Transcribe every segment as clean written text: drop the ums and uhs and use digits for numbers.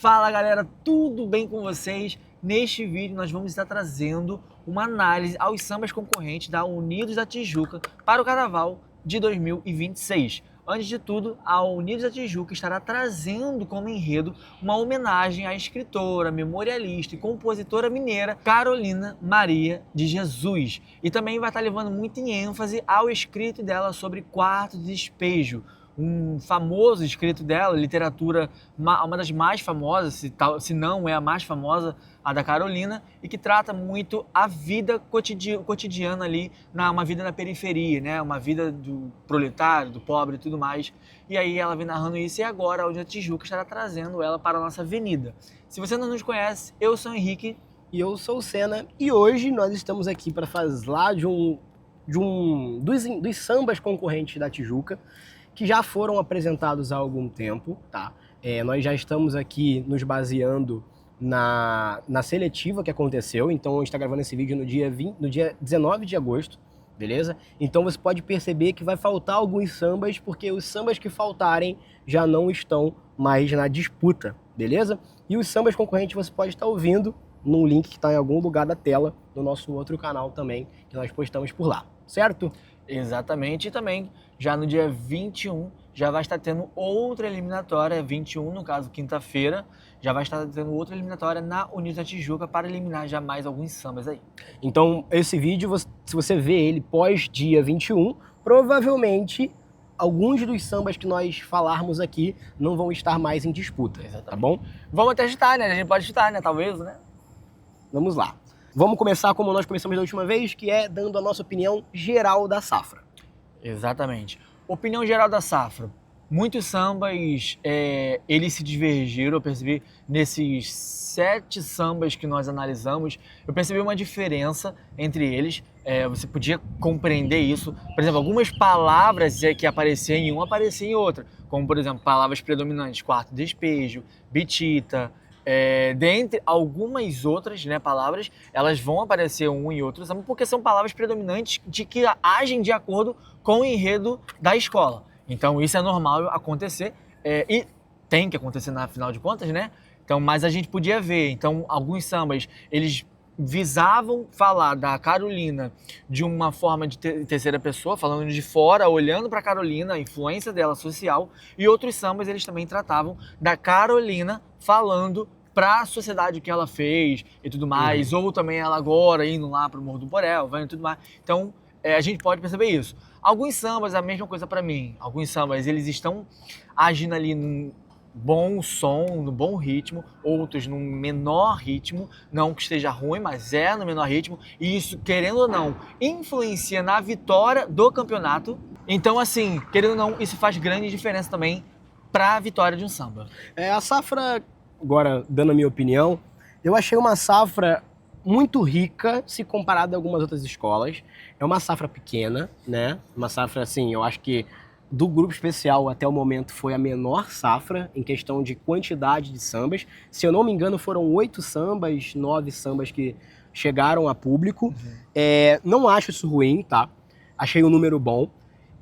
Fala galera, tudo bem com vocês? Neste vídeo nós vamos estar trazendo uma análise aos sambas concorrentes da Unidos da Tijuca para o Carnaval de 2026. Antes de tudo, a Unidos da Tijuca estará trazendo como enredo uma homenagem à escritora, memorialista e compositora mineira Carolina Maria de Jesus. E também vai estar levando muito em ênfase ao escrito dela sobre quarto de despejo, um famoso escrito dela, literatura, uma das mais famosas, se não é a mais famosa, a da Carolina, e que trata muito a vida cotidiana ali, uma vida na periferia, né? Uma vida do proletário, do pobre e tudo mais. E aí ela vem narrando isso e agora a Unidos da Tijuca estará trazendo ela para a nossa avenida. Se você não nos conhece, eu sou o Henrique. E eu sou o Senna, e hoje nós estamos aqui para falar dos sambas concorrentes da Tijuca, que já foram apresentados há algum tempo, tá? Nós já estamos aqui nos baseando na seletiva que aconteceu, então a gente está gravando esse vídeo no dia 19 de agosto, beleza? Então você pode perceber que vai faltar alguns sambas, porque os sambas que faltarem já não estão mais na disputa, beleza? E os sambas concorrentes você pode estar ouvindo num link que está em algum lugar da tela do nosso outro canal também, que nós postamos por lá, certo? Exatamente, e também já no dia 21 já vai estar tendo outra eliminatória, 21 no caso, quinta-feira, já vai estar tendo outra eliminatória na Unidos da Tijuca para eliminar já mais alguns sambas aí. Então esse vídeo, se você vê ele pós dia 21, provavelmente alguns dos sambas que nós falarmos aqui não vão estar mais em disputa, tá bom? Vamos até chutar, né? A gente pode chutar, né? Talvez, né? Vamos lá. Vamos começar como nós começamos da última vez, que é dando a nossa opinião geral da safra. Exatamente. Opinião geral da safra. Muitos sambas, eles se divergiram, eu percebi nesses 7 sambas que nós analisamos, eu percebi uma diferença entre eles, você podia compreender isso. Por exemplo, algumas palavras que apareciam em um, apareciam em outra, como por exemplo, palavras predominantes, quarto despejo, bitita, dentre algumas outras, né, palavras, elas vão aparecer um e outro samba porque são palavras predominantes de que agem de acordo com o enredo da escola. Então isso é normal acontecer e tem que acontecer na final de contas, né? Então, mas a gente podia ver, então alguns sambas, eles visavam falar da Carolina de uma forma de terceira pessoa, falando de fora, olhando para a Carolina, a influência dela social, e outros sambas eles também tratavam da Carolina falando para a sociedade o que ela fez e tudo mais, ou também ela agora indo lá para o Morro do Borel, vai e tudo mais. Então a gente pode perceber isso. Alguns sambas, a mesma coisa para mim, alguns sambas eles estão agindo ali num bom som, no bom ritmo, outros num menor ritmo, não que esteja ruim, mas no menor ritmo, e isso, querendo ou não, influencia na vitória do campeonato. Então, assim, querendo ou não, isso faz grande diferença também para a vitória de um samba. A safra, agora dando a minha opinião, eu achei uma safra muito rica se comparada a algumas outras escolas. É uma safra pequena, né? Uma safra, assim, eu acho que do grupo especial até o momento foi a menor safra em questão de quantidade de sambas. Se eu não me engano, foram 8 sambas, 9 sambas que chegaram a público. Não acho isso ruim, tá? Achei um número bom.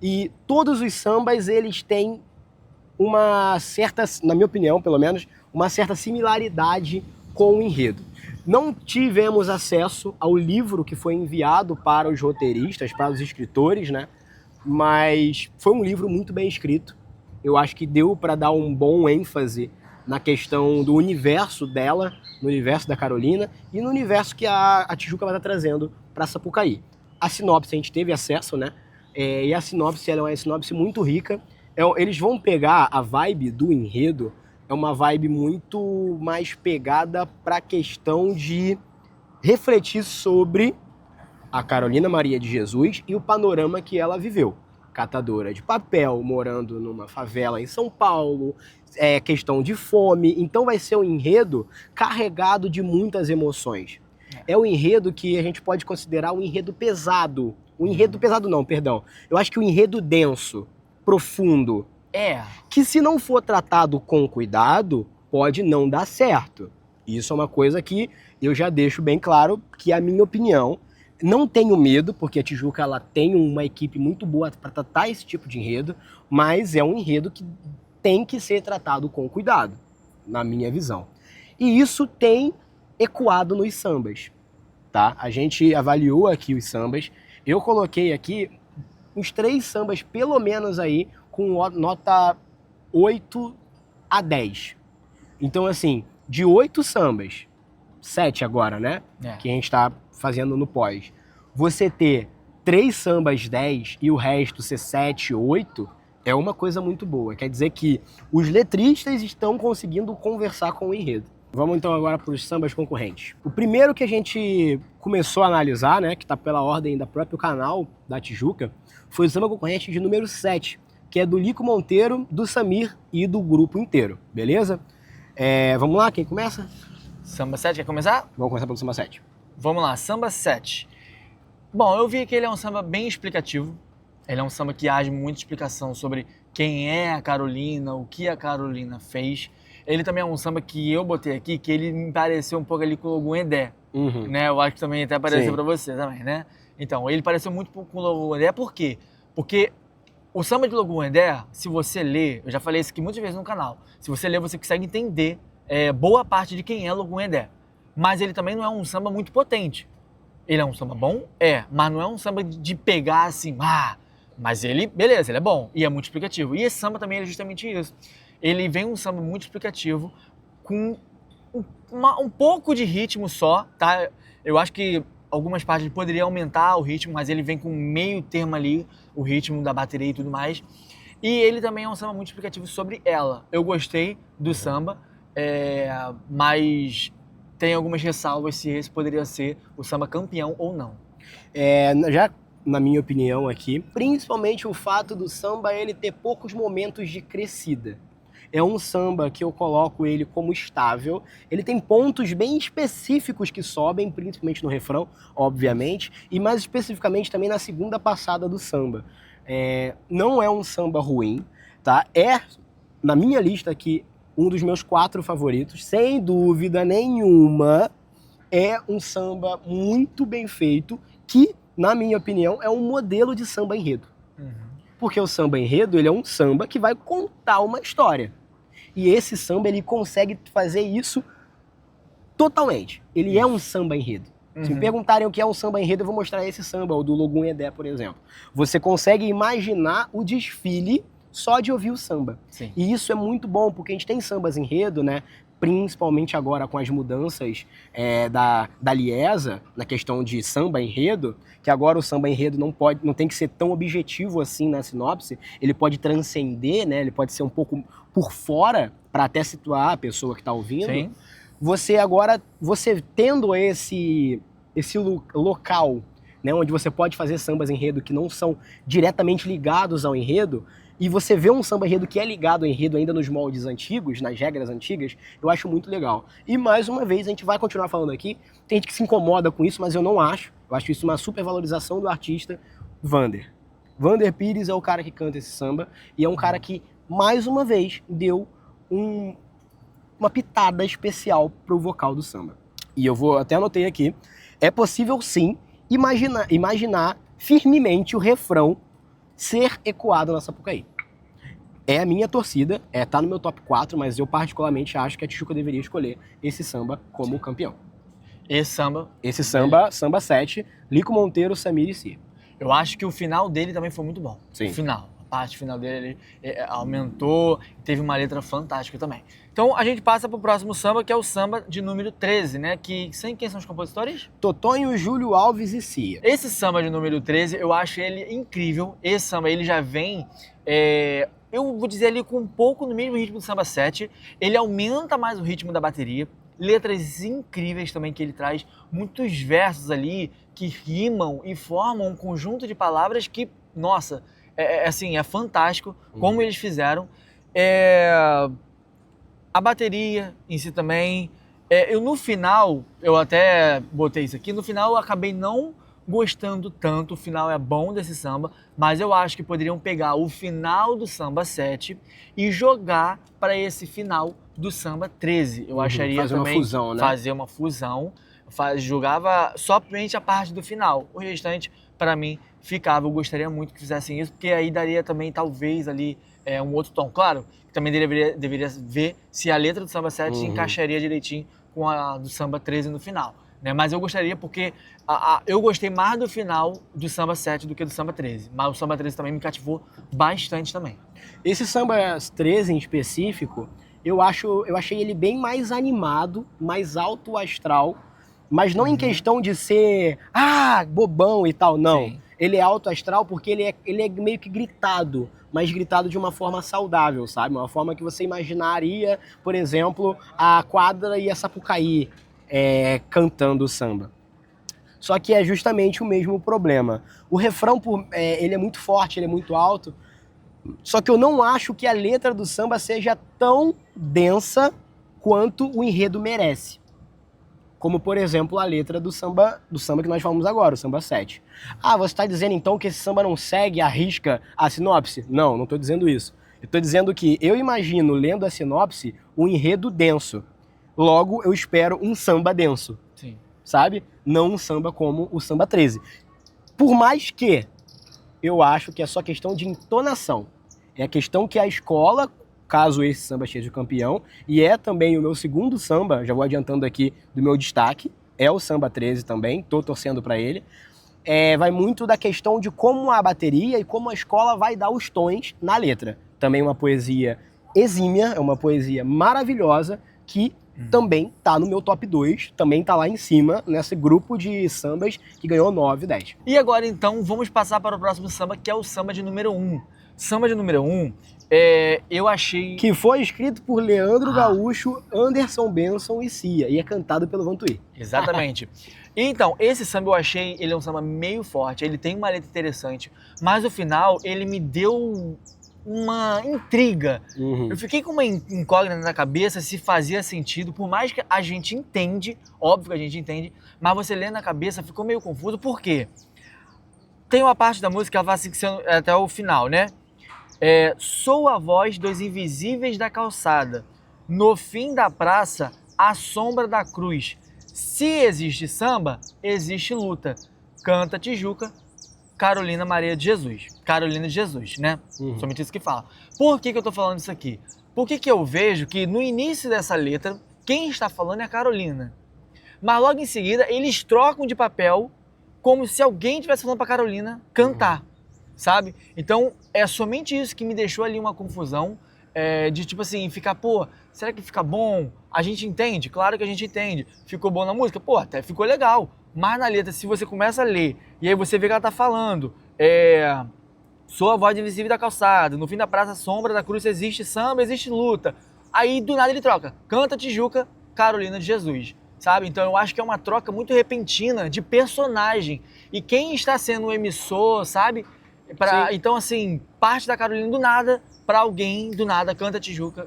E todos os sambas, eles têm uma certa, na minha opinião, pelo menos, uma certa similaridade com o enredo. Não tivemos acesso ao livro que foi enviado para os roteiristas, para os escritores, né? Mas foi um livro muito bem escrito. Eu acho que deu para dar um bom ênfase na questão do universo dela, no universo da Carolina e no universo que a Tijuca vai estar trazendo para Sapucaí. A sinopse a gente teve acesso, né? E a sinopse ela é uma sinopse muito rica. Eles vão pegar a vibe do enredo, é uma vibe muito mais pegada para a questão de refletir sobre a Carolina Maria de Jesus e o panorama que ela viveu. Catadora de papel, morando numa favela em São Paulo, questão de fome. Então vai ser um enredo carregado de muitas emoções. É um enredo que a gente pode considerar um enredo pesado. Um enredo pesado não, perdão. Eu acho que um enredo denso, profundo. Que se não for tratado com cuidado, pode não dar certo. Isso é uma coisa que eu já deixo bem claro que é a minha opinião. Não tenho medo, porque a Tijuca ela tem uma equipe muito boa para tratar esse tipo de enredo, mas é um enredo que tem que ser tratado com cuidado, na minha visão. E isso tem ecoado nos sambas, tá? A gente avaliou aqui os sambas, eu coloquei aqui uns 3 sambas, pelo menos aí, com nota 8 a 10. Então, assim, de 8 sambas, 7 agora, né? Que a gente tá fazendo no pós. Você ter 3 sambas 10 e o resto ser 7, 8, é uma coisa muito boa. Quer dizer que os letristas estão conseguindo conversar com o enredo. Vamos então agora para os sambas concorrentes. O primeiro que a gente começou a analisar, né, que está pela ordem do próprio canal da Tijuca, foi o samba concorrente de número 7, que é do Lico Monteiro, do Samir e do grupo inteiro, beleza? Vamos lá, quem começa? Samba 7, quer começar? Vamos começar pelo samba 7. Vamos lá, samba 7. Bom, eu vi que ele é um samba bem explicativo. Ele é um samba que age muita explicação sobre quem é a Carolina, o que a Carolina fez. Ele também é um samba que eu botei aqui, que ele me pareceu um pouco ali com o Logum Edé, né? Eu acho que também até apareceu para você também, né? Então, ele pareceu muito com o Logum Edé, por quê? Porque o samba de Logum Edé, se você ler, eu já falei isso aqui muitas vezes no canal, se você ler, você consegue entender boa parte de quem é Logum Edé. Mas ele também não é um samba muito potente. Ele é um samba bom? Mas não é um samba de pegar assim, mas ele, beleza, ele é bom e é muito explicativo. E esse samba também é justamente isso. Ele vem um samba muito explicativo, com um pouco de ritmo só, tá? Eu acho que algumas partes poderiam aumentar o ritmo, mas ele vem com meio termo ali, o ritmo da bateria e tudo mais. E ele também é um samba muito explicativo sobre ela. Eu gostei do samba, mas tem algumas ressalvas se esse poderia ser o samba campeão ou não. Já na minha opinião aqui, principalmente o fato do samba ele ter poucos momentos de crescida. É um samba que eu coloco ele como estável. Ele tem pontos bem específicos que sobem, principalmente no refrão, obviamente, e mais especificamente também na segunda passada do samba. Não é um samba ruim, tá? Na minha lista aqui, um dos meus 4 favoritos, sem dúvida nenhuma, é um samba muito bem feito, que, na minha opinião, é um modelo de samba enredo. Porque o samba enredo, ele é um samba que vai contar uma história. E esse samba, ele consegue fazer isso totalmente. Ele é um samba enredo. Se me perguntarem o que é um samba enredo, eu vou mostrar esse samba, o do Logum Edé, por exemplo. Você consegue imaginar o desfile só de ouvir o samba. Sim. E isso é muito bom, porque a gente tem sambas enredo, né? Principalmente agora com as mudanças da Liesa, na questão de samba enredo, que agora o samba enredo não tem que ser tão objetivo assim na sinopse, ele pode transcender, né? Ele pode ser um pouco por fora, para até situar a pessoa que está ouvindo. Sim. Você tendo esse local, né, onde você pode fazer sambas enredo que não são diretamente ligados ao enredo, e você vê um samba enredo que é ligado ao enredo ainda nos moldes antigos, nas regras antigas, eu acho muito legal. E mais uma vez, a gente vai continuar falando aqui, tem gente que se incomoda com isso, mas eu não acho. Eu acho isso uma supervalorização do artista Vander. Vander Pires é o cara que canta esse samba, e é um cara que, mais uma vez, deu uma pitada especial pro vocal do samba. E eu até anotei aqui, é possível sim imaginar firmemente o refrão ser ecoado na Sapucaí. É a minha torcida, tá no meu top 4, mas eu particularmente acho que a Tijuca deveria escolher esse samba como campeão. Esse samba 7, Lico Monteiro, Samir e Si. Eu acho que o final dele também foi muito bom. Sim. O final. A parte final dele aumentou, teve uma letra fantástica também. Então a gente passa pro próximo samba, que é o samba de número 13, né? Quem são os compositores? Totonho, Júlio Alves e Cia. Esse samba de número 13, eu acho ele incrível. Esse samba, ele já vem, eu vou dizer ali, com um pouco no mesmo ritmo do samba 7. Ele aumenta mais o ritmo da bateria. Letras incríveis também que ele traz. Muitos versos ali que rimam e formam um conjunto de palavras que, nossa, é fantástico como eles fizeram. A bateria em si também. No final, eu até botei isso aqui, no final eu acabei não gostando tanto, o final é bom desse samba, mas eu acho que poderiam pegar o final do samba 7 e jogar para esse final do samba 13. Eu acharia fazer também uma fusão, né? Fazer uma fusão, jogava somente a parte do final. O restante, para mim, ficava. Eu gostaria muito que fizessem isso, porque aí daria também, talvez, ali, um outro tom. Claro, também deveria ver se a letra do Samba 7 encaixaria direitinho com a do Samba 13 no final. Né? Mas eu gostaria porque eu gostei mais do final do Samba 7 do que do Samba 13. Mas o Samba 13 também me cativou bastante também. Esse Samba 13 em específico, eu achei ele bem mais animado, mais alto astral, mas não em questão de ser bobão e tal, não. Sim. Ele é alto astral porque ele é meio que gritado, mas gritado de uma forma saudável, sabe? Uma forma que você imaginaria, por exemplo, a Quadra e a Sapucaí cantando o samba. Só que é justamente o mesmo problema. O refrão, ele é muito forte, ele é muito alto, só que eu não acho que a letra do samba seja tão densa quanto o enredo merece. Como, por exemplo, a letra do samba que nós falamos agora, o Samba 7. Você está dizendo então que esse samba não segue à risca a sinopse? Não estou dizendo isso. Eu estou dizendo que eu imagino, lendo a sinopse, um enredo denso. Logo, eu espero um samba denso. Sim. Sabe? Não um samba como o Samba 13. Por mais que eu acho que é só questão de entonação. É a questão que a escola, caso esse samba seja campeão, e é também o meu segundo samba, já vou adiantando aqui do meu destaque, é o Samba 13 também, tô torcendo para ele. Vai muito da questão de como a bateria e como a escola vai dar os tons na letra. Também uma poesia exímia, é uma poesia maravilhosa, que também tá no meu top 2, também tá lá em cima, nesse grupo de sambas que ganhou 9, 10. E agora então, vamos passar para o próximo samba, que é o samba de número 1. Samba de número 1, eu achei... Que foi escrito por Leandro Gaúcho, Anderson Benson e Cia, e é cantado pelo Vantuí. Exatamente. Então, esse samba eu achei, ele é um samba meio forte, ele tem uma letra interessante, mas o final, ele me deu uma intriga. Eu fiquei com uma incógnita na cabeça se fazia sentido, por mais que a gente entende, óbvio que a gente entende, mas você lendo na cabeça ficou meio confuso, por quê? Tem uma parte da música que ela vai assim, até o final, né? Sou a voz dos invisíveis da calçada, no fim da praça, a sombra da cruz. Se existe samba, existe luta. Canta Tijuca, Carolina Maria de Jesus. Carolina de Jesus, né? Somente isso que fala. Por que eu tô falando isso aqui? Porque que eu vejo que no início dessa letra, quem está falando é a Carolina. Mas logo em seguida, eles trocam de papel como se alguém estivesse falando pra Carolina cantar. Sabe? Então, é somente isso que me deixou ali uma confusão de tipo assim, ficar, será que fica bom? A gente entende? Claro que a gente entende. Ficou bom na música? Até ficou legal. Mas na letra, se você começa a ler, e aí você vê que ela tá falando, sou a voz invisível da calçada, no fim da praça, sombra da cruz, existe samba, existe luta. Aí, do nada, ele troca, canta Tijuca, Carolina de Jesus. Sabe? Então eu acho que é uma troca muito repentina de personagem. E quem está sendo o emissor, sabe? Então, assim, parte da Carolina do nada para alguém do nada canta Tijuca,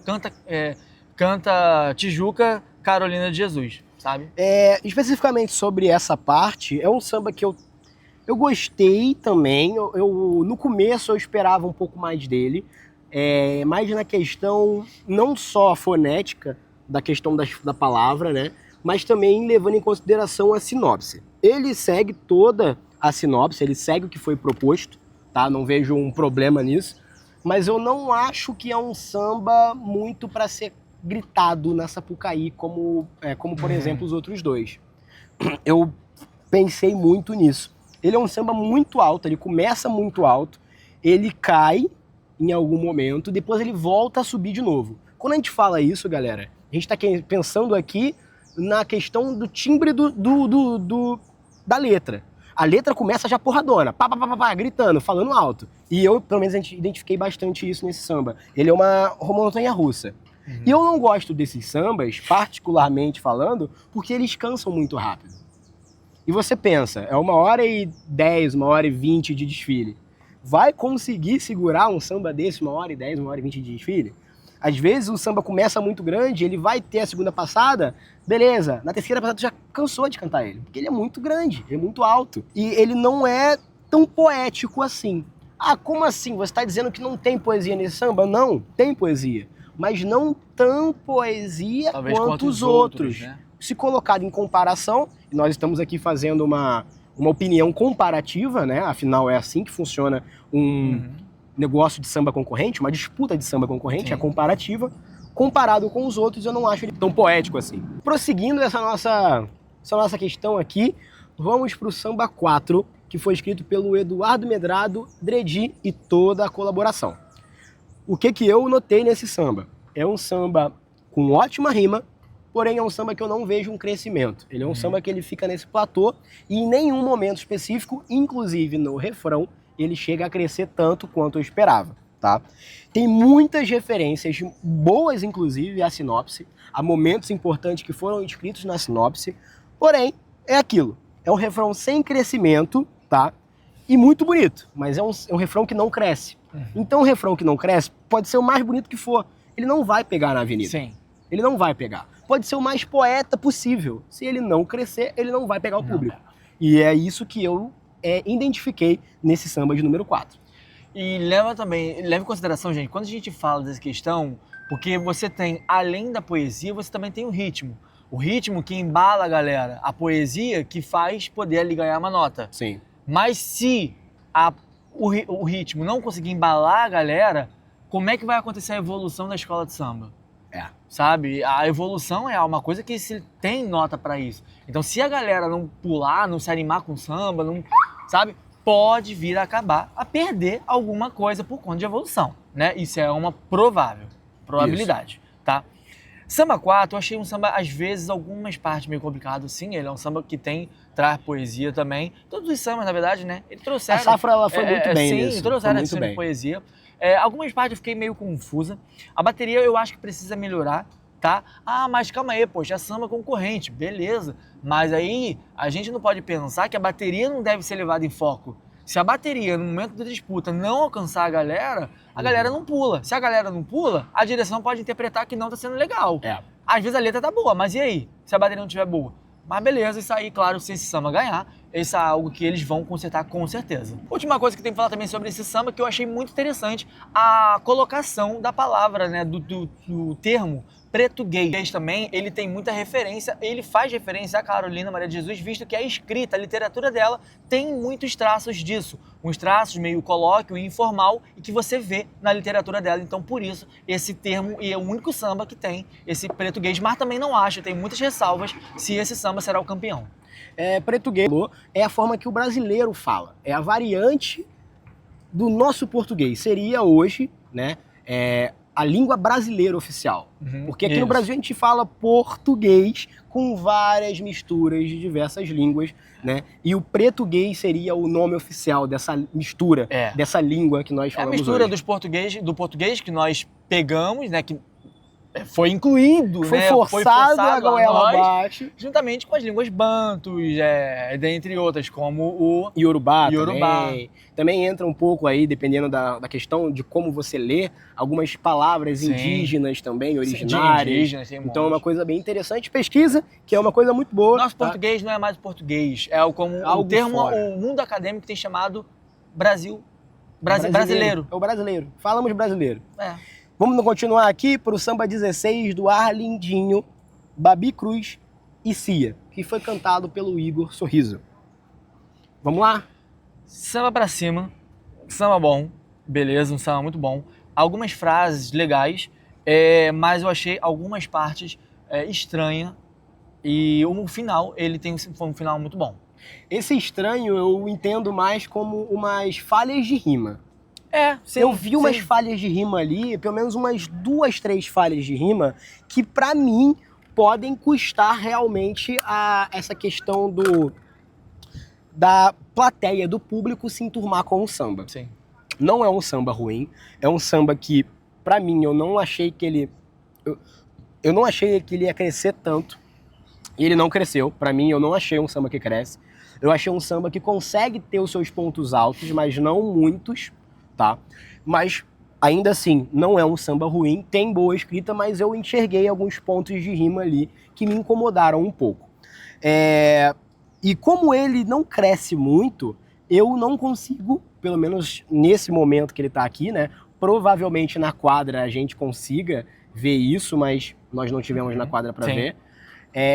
canta Tijuca, Carolina de Jesus, sabe? Especificamente sobre essa parte, é um samba que eu gostei também. No começo eu esperava um pouco mais dele, mais na questão não só fonética, da questão da palavra, né? Mas também levando em consideração a sinopse. Ele segue toda a sinopse, ele segue o que foi proposto, tá? Não vejo um problema nisso, mas eu não acho que é um samba muito para ser gritado na Sapucaí, como por exemplo os outros dois. Eu pensei muito nisso. Ele é um samba muito alto, ele começa muito alto, ele cai em algum momento, depois ele volta a subir de novo. Quando a gente fala isso, galera, a gente está pensando aqui na questão do timbre da letra. A letra começa já porradona, gritando, falando alto. E eu, pelo menos, identifiquei bastante isso nesse samba. Ele é uma montanha-russa. E eu não gosto desses sambas, particularmente falando, porque eles cansam muito rápido. E você pensa, é 1h10, 1h20 de desfile. Vai conseguir segurar um samba desse 1h10, 1h20 de desfile? Às vezes o samba começa muito grande, ele vai ter a segunda passada, beleza. Na terceira passada tu já cansou de cantar ele, porque ele é muito grande, ele é muito alto. E ele não é tão poético assim. Como assim? Você está dizendo que não tem poesia nesse samba? Não, tem poesia. Mas não tão poesia talvez quanto os outros. Né? Se colocado em comparação, e nós estamos aqui fazendo uma opinião comparativa, né? Afinal, é assim que funciona negócio de samba concorrente, uma disputa de samba concorrente, Sim. a comparativa, comparado com os outros, eu não acho ele tão poético assim. Prosseguindo essa nossa questão aqui, vamos para o Samba 4, que foi escrito pelo Eduardo Medrado, Dredi e toda a colaboração. O que eu notei nesse samba? É um samba com ótima rima, porém é um samba que eu não vejo um crescimento. Ele é um samba que ele fica nesse platô e em nenhum momento específico, inclusive no refrão, ele chega a crescer tanto quanto eu esperava, tá? Tem muitas referências boas, inclusive, à sinopse, a momentos importantes que foram escritos na sinopse, porém, é aquilo. É um refrão sem crescimento, tá? E muito bonito, mas é um refrão que não cresce. Então, um refrão que não cresce pode ser o mais bonito que for. Ele não vai pegar na avenida. Sim. Ele não vai pegar. Pode ser o mais poeta possível. Se ele não crescer, ele não vai pegar o público. E é isso que eu identifiquei nesse samba de número 4. E leva em consideração, gente, quando a gente fala dessa questão, porque você tem, além da poesia, você também tem o ritmo. O ritmo que embala a galera. A poesia que faz poder ali ganhar uma nota. Sim. Mas se o ritmo não conseguir embalar a galera, como é que vai acontecer a evolução da escola de samba? Sabe? A evolução é uma coisa que se tem nota pra isso. Então, se a galera não pular, não se animar com samba, não, sabe? Pode vir a acabar a perder alguma coisa por conta de evolução, né? Isso é uma probabilidade, tá? Samba 4, eu achei um samba, às vezes, algumas partes meio complicado, sim. Ele é um samba que traz poesia também. Todos os sambas, na verdade, né? Ele trouxeram... A safra, ela foi muito bem nisso. Sim, trouxeram essa de poesia. Algumas partes eu fiquei meio confusa. A bateria eu acho que precisa melhorar, tá? Ah, mas calma aí, poxa, é samba concorrente, beleza. Mas aí a gente não pode pensar que a bateria não deve ser levada em foco. Se a bateria, no momento da disputa, não alcançar a galera não pula. Se a galera não pula, a direção pode interpretar que não tá sendo legal. Às vezes a letra tá boa, mas e aí? Se a bateria não estiver boa? Mas beleza, isso aí, claro, se esse samba ganhar, isso é algo que eles vão consertar com certeza. Última coisa que tem que falar também sobre esse samba, que eu achei muito interessante, a colocação da palavra, né, do termo preto-gay. Também, ele tem muita referência, ele faz referência a Carolina Maria de Jesus, visto que a escrita, a literatura dela, tem muitos traços disso. Uns traços meio colóquio e informal, e que você vê na literatura dela. Então, por isso, esse termo, e é o único samba que tem esse preto-gay. Mas também não acho, tem muitas ressalvas, se esse samba será o campeão. Preto-gay é a forma que o brasileiro fala. É a variante do nosso português. Seria hoje, né, a língua brasileira oficial. Porque aqui no Brasil a gente fala português com várias misturas de diversas línguas, né? E o preto-gay seria o nome oficial dessa mistura, dessa língua que nós falamos hoje. É a mistura do português que nós pegamos, né? Que foi incluído, foi né? Forçado a goela abaixo. Juntamente com as línguas bantus, dentre outras, como o Iorubá. Também entra um pouco aí, dependendo da questão de como você lê, algumas palavras indígenas também, originárias. Então é uma coisa bem interessante. Pesquisa, que é uma coisa muito boa. Nosso português não é mais português, é como o termo, o mundo acadêmico tem chamado brasileiro. É o brasileiro. Falamos brasileiro. Vamos continuar aqui para o samba 16 do Arlindinho, Babi Cruz e Cia, que foi cantado pelo Igor Sorriso. Vamos lá? Samba pra cima, samba bom, beleza, um samba muito bom. Algumas frases legais, mas eu achei algumas partes estranhas e o final, foi um final muito bom. Esse estranho eu entendo mais como umas falhas de rima. Sim, eu vi umas falhas de rima ali, pelo menos umas 2, 3 falhas de rima, que pra mim podem custar realmente essa questão da plateia, do público se enturmar com o samba. Sim. Não é um samba ruim, é um samba que, pra mim, eu não achei que ele... Eu não achei que ele ia crescer tanto, e ele não cresceu. Pra mim, eu não achei um samba que cresce. Eu achei um samba que consegue ter os seus pontos altos, mas não muitos, tá? Mas, ainda assim, não é um samba ruim, tem boa escrita, mas eu enxerguei alguns pontos de rima ali que me incomodaram um pouco. E como ele não cresce muito, eu não consigo, pelo menos nesse momento que ele tá aqui, né? Provavelmente na quadra a gente consiga ver isso, mas nós não tivemos na quadra para ver.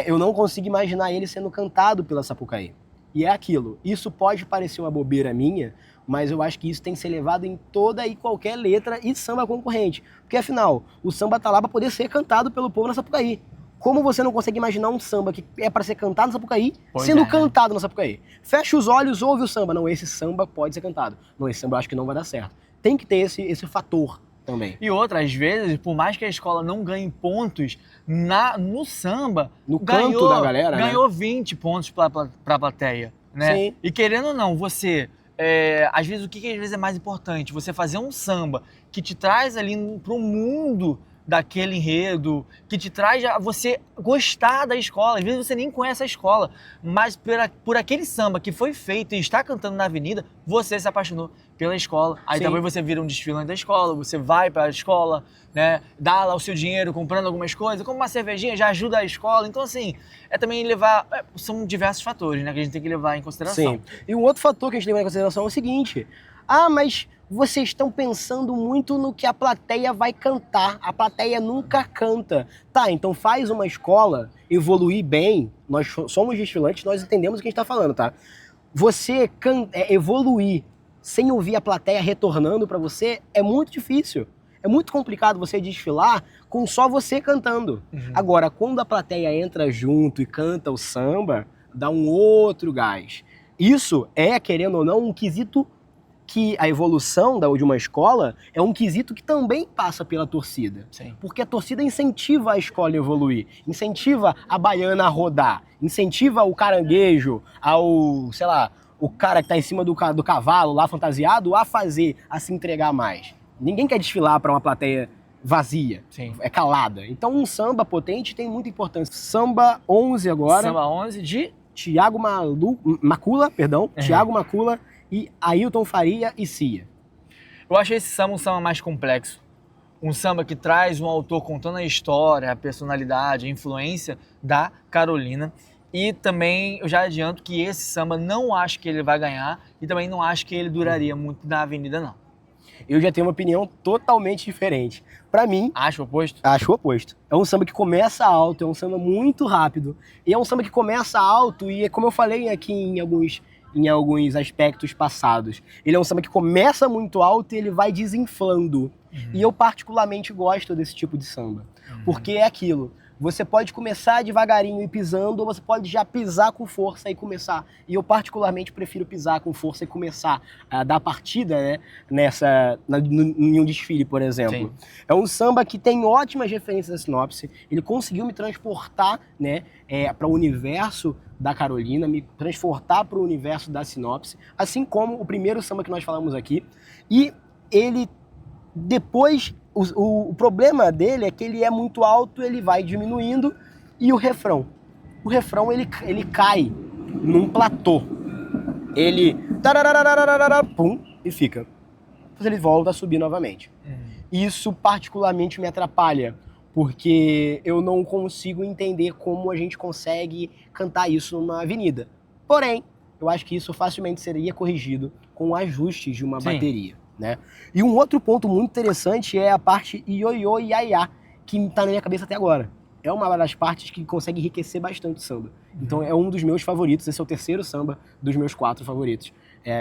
Eu não consigo imaginar ele sendo cantado pela Sapucaí. E é aquilo. Isso pode parecer uma bobeira minha, mas eu acho que isso tem que ser levado em toda e qualquer letra e samba concorrente. Porque afinal, o samba tá lá para poder ser cantado pelo povo na Sapucaí. Como você não consegue imaginar um samba que é para ser cantado na Sapucaí, sendo cantado na Sapucaí? Fecha os olhos, ouve o samba. Não, esse samba pode ser cantado. Não, esse samba eu acho que não vai dar certo. Tem que ter esse fator também. E outra, às vezes, por mais que a escola não ganhe pontos, no samba, No canto da galera, ganhou 20 pontos para a plateia, né? Sim. E querendo ou não, você, às vezes, o que às vezes é mais importante? Você fazer um samba que te traz ali pro mundo daquele enredo, que te traz a você gostar da escola. Às vezes você nem conhece a escola, mas por aquele samba que foi feito e está cantando na avenida, você se apaixonou pela escola. Aí Sim. também você vira um desfilante da escola, você vai para a escola, né, dá lá o seu dinheiro comprando algumas coisas, como uma cervejinha, já ajuda a escola. Então, assim, é também levar... são diversos fatores, né, que a gente tem que levar em consideração. Sim. E um outro fator que a gente leva em consideração é o seguinte: mas vocês estão pensando muito no que a plateia vai cantar. A plateia nunca canta. Tá, então faz uma escola evoluir bem. Nós somos desfilantes, nós entendemos o que a gente está falando, tá? Você evoluir sem ouvir a plateia retornando para você é muito difícil. É muito complicado você desfilar com só você cantando. Agora, quando a plateia entra junto e canta o samba, dá um outro gás. Isso é, querendo ou não, um quesito que a evolução de uma escola é um quesito que também passa pela torcida. Sim. Porque a torcida incentiva a escola a evoluir, incentiva a baiana a rodar, incentiva o caranguejo, sei lá, o cara que tá em cima do cavalo lá fantasiado a se entregar mais. Ninguém quer desfilar para uma plateia vazia, Sim. É calada. Então um samba potente tem muita importância. Samba 11 agora. Samba 11 de... Thiago Macula, Thiago Macula e Ailton Faria e Cia. Eu achei esse samba um samba mais complexo. Um samba que traz um autor contando a história, a personalidade, a influência da Carolina. E também eu já adianto que esse samba não acho que ele vai ganhar e também não acho que ele duraria muito na avenida, não. Eu já tenho uma opinião totalmente diferente. Pra mim... Acho o oposto? Acho o oposto. É um samba que começa alto, é um samba muito rápido. E é um samba que começa alto e, como eu falei aqui em alguns aspectos passados, ele é um samba que começa muito alto e ele vai desinflando. E eu particularmente gosto desse tipo de samba. Porque é aquilo. Você pode começar devagarinho e pisando, ou você pode já pisar com força e começar. E eu particularmente prefiro pisar com força e começar a dar partida, né, em um desfile, por exemplo. Sim. É um samba que tem ótimas referências da sinopse. Ele conseguiu me transportar, né, para o universo da Carolina, me transportar para o universo da sinopse, assim como o primeiro samba que nós falamos aqui. E ele depois... O problema dele é que ele é muito alto, ele vai diminuindo, e o refrão? O refrão, ele cai num platô. Ele... pum, e fica. Depois ele volta a subir novamente. Isso particularmente me atrapalha, porque eu não consigo entender como a gente consegue cantar isso numa avenida. Porém, eu acho que isso facilmente seria corrigido com ajustes de uma bateria. Né? E um outro ponto muito interessante é a parte ioiô e iaiá, que tá na minha cabeça até agora. É uma das partes que consegue enriquecer bastante o samba. Então é um dos meus favoritos, esse é o terceiro samba dos meus 4 favoritos.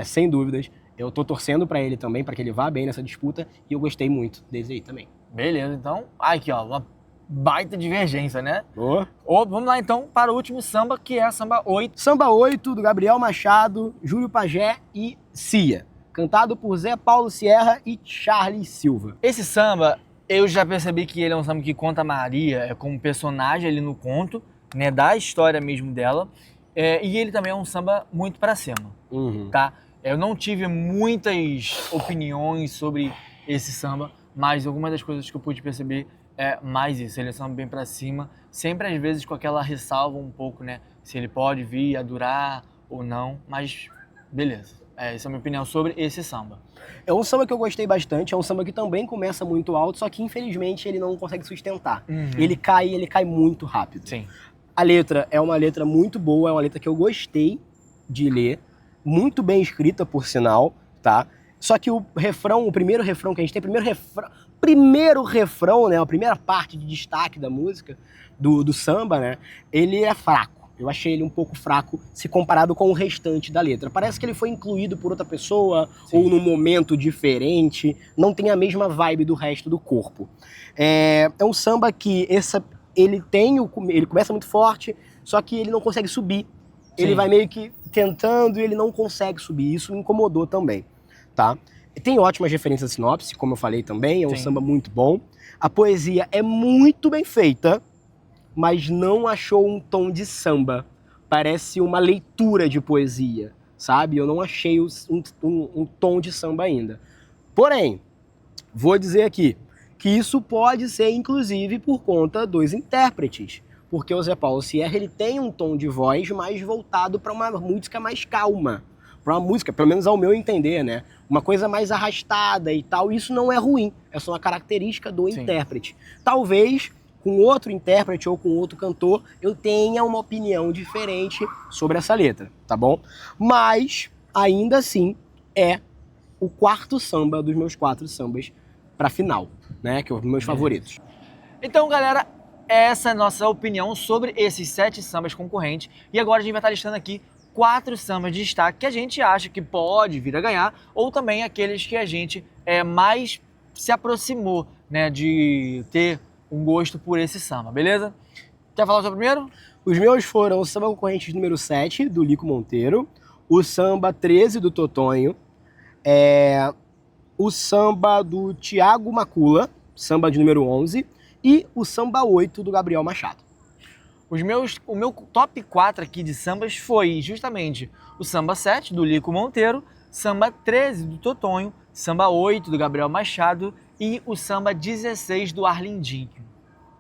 Sem dúvidas, eu tô torcendo pra ele também, pra que ele vá bem nessa disputa, e eu gostei muito desse aí também. Beleza, então, aqui ó, uma baita divergência, né? Oh. Vamos lá então para o último samba, que é a samba 8. Samba 8, do Gabriel Machado, Júlio Pagé e Cia. Cantado por Zé Paulo Sierra e Charles Silva. Esse samba, eu já percebi que ele é um samba que conta a Maria como personagem ali no conto, né, da história mesmo dela, e ele também é um samba muito pra cima, tá? Eu não tive muitas opiniões sobre esse samba, mas algumas das coisas que eu pude perceber é mais isso, ele é um samba bem pra cima, sempre às vezes com aquela ressalva um pouco, né, se ele pode vir a durar ou não, mas beleza. Essa é a minha opinião sobre esse samba. É um samba que eu gostei bastante, é um samba que também começa muito alto, só que infelizmente ele não consegue sustentar. Ele cai muito rápido. Sim. A letra é uma letra muito boa, é uma letra que eu gostei de ler, muito bem escrita, por sinal, tá? Só que o primeiro refrão que a gente tem, primeiro refrão, né, a primeira parte de destaque da música, do samba, né, ele é fraco. Eu achei ele um pouco fraco se comparado com o restante da letra. Parece que ele foi incluído por outra pessoa ou num momento diferente. Não tem a mesma vibe do resto do corpo. É um samba que ele começa muito forte, só que ele não consegue subir. Ele vai meio que tentando e ele não consegue subir. Isso me incomodou também, tá? Tem ótimas referências à sinopse, como eu falei também. É um samba muito bom. A poesia é muito bem feita, mas não achou um tom de samba. Parece uma leitura de poesia, sabe? Eu não achei um tom de samba ainda. Porém, vou dizer aqui que isso pode ser, inclusive, por conta dos intérpretes. Porque o Zé Paulo Sierra, ele tem um tom de voz mais voltado para uma música mais calma. Para uma música, pelo menos ao meu entender, né? Uma coisa mais arrastada e tal. Isso não é ruim, é só uma característica do intérprete. Talvez com outro intérprete ou com outro cantor, eu tenha uma opinião diferente sobre essa letra, tá bom? Mas, ainda assim, é o quarto samba dos meus 4 sambas pra final, né? Que é os meus favoritos. Então, galera, essa é a nossa opinião sobre esses 7 sambas concorrentes. E agora a gente vai estar listando aqui 4 sambas de destaque que a gente acha que pode vir a ganhar, ou também aqueles que a gente mais se aproximou, né, de ter um gosto por esse samba, beleza? Quer falar sobre o primeiro? Os meus foram o samba concorrente número 7, do Lico Monteiro, o samba 13, do Totonho, o samba do Tiago Macula, samba de número 11, e o samba 8, do Gabriel Machado. O meu top 4 aqui de sambas foi justamente o samba 7, do Lico Monteiro, samba 13, do Totonho, samba 8, do Gabriel Machado e o samba 16, do Arlindinho.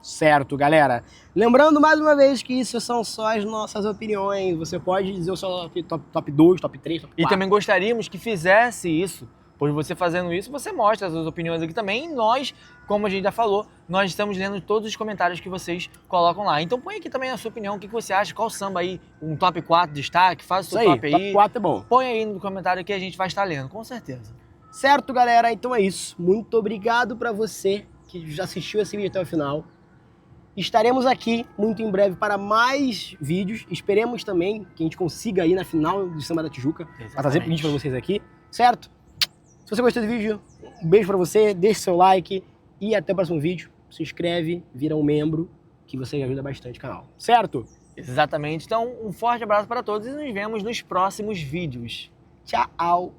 Certo, galera. Lembrando mais uma vez que isso são só as nossas opiniões. Você pode dizer o seu top 2, top 3, top 4. E também gostaríamos que fizesse isso, pois você fazendo isso, você mostra as suas opiniões aqui também. E nós, como a gente já falou, nós estamos lendo todos os comentários que vocês colocam lá. Então põe aqui também a sua opinião, o que você acha, qual samba aí, um top 4 de destaque, faz o seu top aí. Top 4 é bom. Põe aí no comentário que a gente vai estar lendo, com certeza. Certo, galera? Então é isso. Muito obrigado para você que já assistiu esse vídeo até o final. Estaremos aqui muito em breve para mais vídeos. Esperemos também que a gente consiga ir na final do Samba da Tijuca para trazer vídeo para vocês aqui, certo? Se você gostou do vídeo, um beijo para você, deixe seu like e até o próximo vídeo. Se inscreve, vira um membro, que você ajuda bastante o canal, certo? Exatamente. Então, um forte abraço para todos e nos vemos nos próximos vídeos. Tchau!